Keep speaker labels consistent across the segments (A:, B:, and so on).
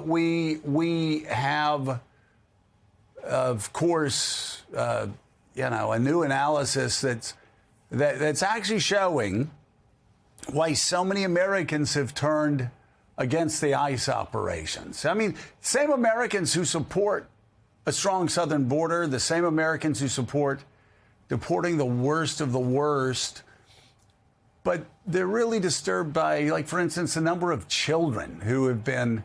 A: we have, of course, a new analysis that's actually showing why so many Americans have turned against the ICE operations. I mean, same Americans who support a strong southern border, the same Americans who support deporting the worst of the worst, but they're really disturbed by, like, for instance, the number of children who have been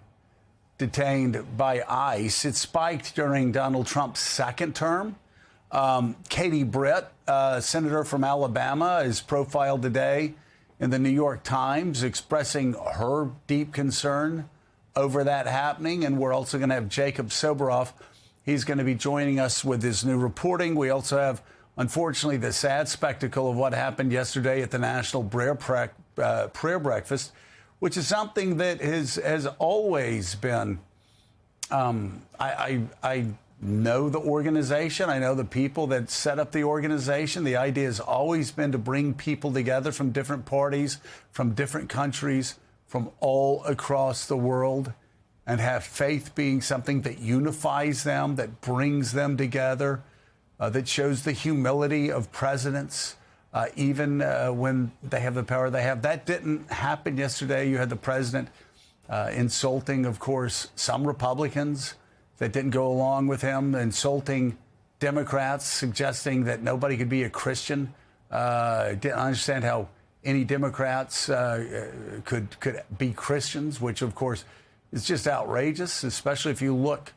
A: detained by ICE. It spiked during Donald Trump's second term. Katie Britt, senator from Alabama, is profiled today in the New York Times, expressing her deep concern over that happening. And we're also going to have Jacob Soboroff. He's going to be joining us with his new reporting. We also have, unfortunately, the sad spectacle of what happened yesterday at the National Prayer Breakfast, which is something that has always been, I know the organization. I know the people that set up the organization. The idea has always been to bring people together from different parties, from different countries, from all across the world, and have faith being something that unifies them, that brings them together, that shows the humility of presidents, even when they have the power they have. That didn't happen yesterday. You had the president insulting, of course, some Republicans that didn't go along with him, insulting Democrats, suggesting that nobody could be a Christian. Didn't understand how any Democrats could be Christians, which, of course, is just outrageous, especially if you look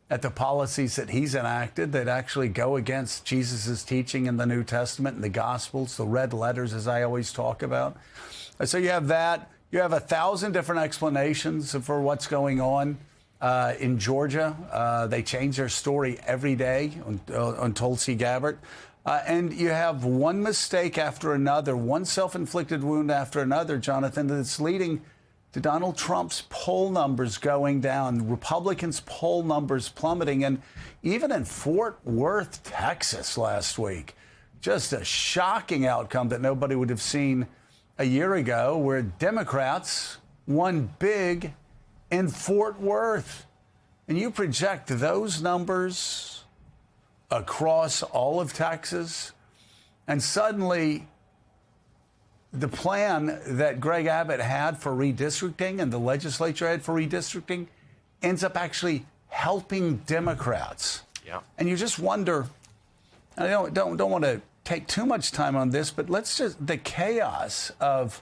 A: at the policies that he's enacted that actually go against Jesus' teaching in the New Testament and the Gospels, the red letters, as I always talk about. So you have that. You have 1,000 different explanations for what's going on in Georgia. They change their story every day on Tulsi Gabbard. And you have one mistake after another, one self-inflicted wound after another, Jonathan, that's leading to Donald Trump's poll numbers going down, Republicans' poll numbers plummeting. And even in Fort Worth, Texas last week, just a shocking outcome that nobody would have seen a year ago, where Democrats won big in Fort Worth. And you project those numbers across all of Texas, and suddenly the plan that Greg Abbott had for redistricting and the legislature had for redistricting ends up actually helping Democrats.
B: Yeah.
A: And you just wonder, I don't want to take too much time on this, but the chaos of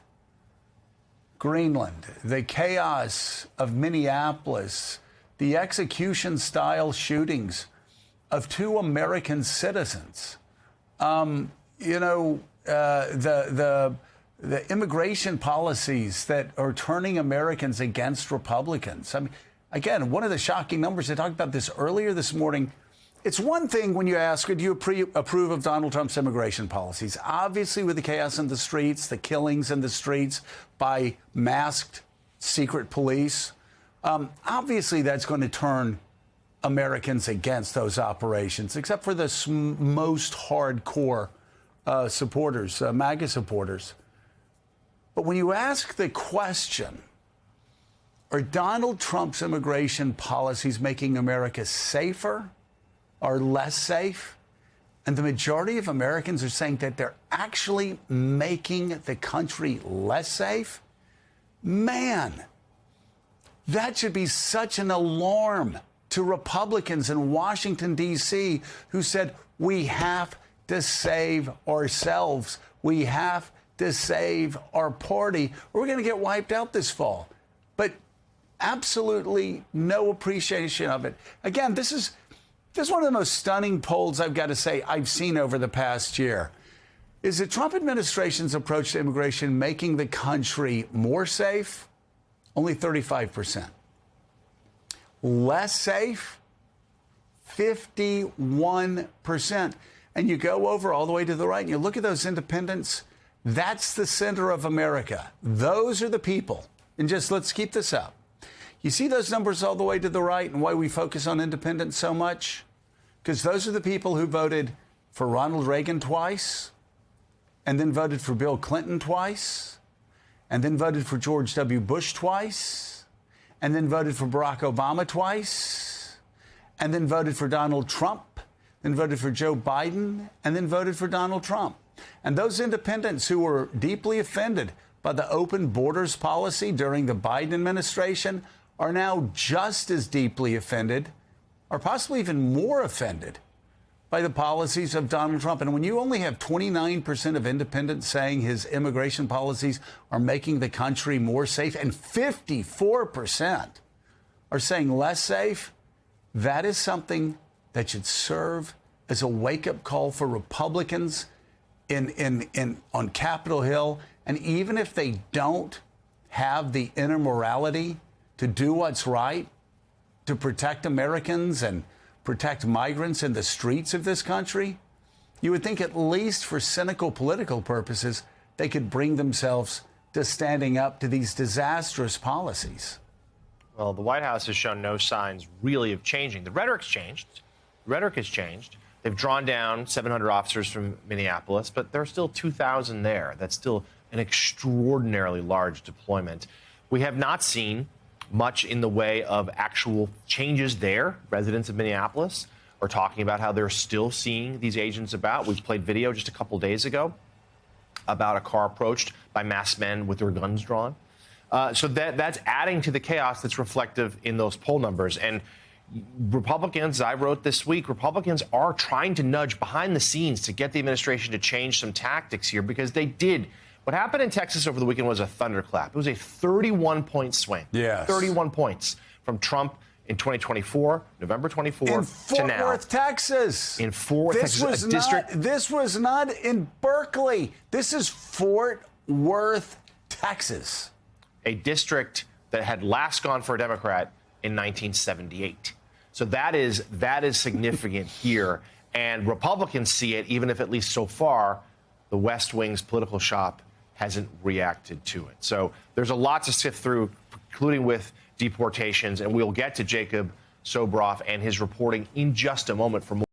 A: Greenland, the chaos of Minneapolis, the execution-style shootings of 2 American citizens, the immigration policies that are turning Americans against Republicans. I mean, again, one of the shocking numbers, I talked about this earlier this morning. It's one thing when you ask, do you approve of Donald Trump's immigration policies? Obviously, with the chaos in the streets, the killings in the streets by masked secret police, obviously that's going to turn Americans against those operations, except for the most hardcore supporters, MAGA supporters. But when you ask the question, are Donald Trump's immigration policies making America safer or less safe? And the majority of Americans are saying that they're actually making the country less safe. Man, that should be such an alarm to Republicans in Washington, D.C., who said, we have to save ourselves. We have to save our party. We're going to get wiped out this fall. But absolutely no appreciation of it. Again, this is one of the most stunning polls, I've got to say, I've seen over the past year. Is the Trump administration's approach to immigration making the country more safe? Only 35%. Less safe? 51%. And you go over all the way to the right and you look at those independents. That's the center of America. Those are the people. And just let's keep this up. You see those numbers all the way to the right and why we focus on independents so much? Because those are the people who voted for Ronald Reagan twice, and then voted for Bill Clinton twice, and then voted for George W. Bush twice, and then voted for Barack Obama twice, and then voted for Donald Trump, then voted for Joe Biden, and then voted for Donald Trump. And those independents who were deeply offended by the open borders policy during the Biden administration are now just as deeply offended, or possibly even more offended, by the policies of Donald Trump. And when you only have 29% of independents saying his immigration policies are making the country more safe, and 54% are saying less safe, that is something that should serve as a wake-up call for Republicans on Capitol Hill. And even if they don't have the inner morality to do what's right, to protect Americans and protect migrants in the streets of this country, you would think at least for cynical political purposes, they could bring themselves to standing up to these disastrous policies.
B: Well, the White House has shown no signs really of changing. The rhetoric's changed. The rhetoric has changed. They've drawn down 700 officers from Minneapolis, but there are still 2,000 there. That's still an extraordinarily large deployment. We have not seen much in the way of actual changes there. Residents of Minneapolis are talking about how they're still seeing these agents about. We've played video just a couple days ago about a car approached by masked men with their guns drawn. So that's adding to the chaos that's reflective in those poll numbers. And Republicans, I wrote this week, Republicans are trying to nudge behind the scenes to get the administration to change some tactics here, because they did. What happened in Texas over the weekend was a thunderclap. It was a 31-point swing.
A: Yes.
B: 31 points from Trump in 2024, November 24,
A: in
B: to now.
A: Fort Worth, Texas.
B: In Fort Worth, Texas, a district.
A: This was not in Berkeley. This is Fort Worth, Texas.
B: A district that had last gone for a Democrat in 1978. So that is significant here. And Republicans see it, even if at least so far the West Wing's political shop hasn't reacted to it. So there's a lot to sift through, including with deportations. And we'll get to Jacob Soboroff and his reporting in just a moment for more.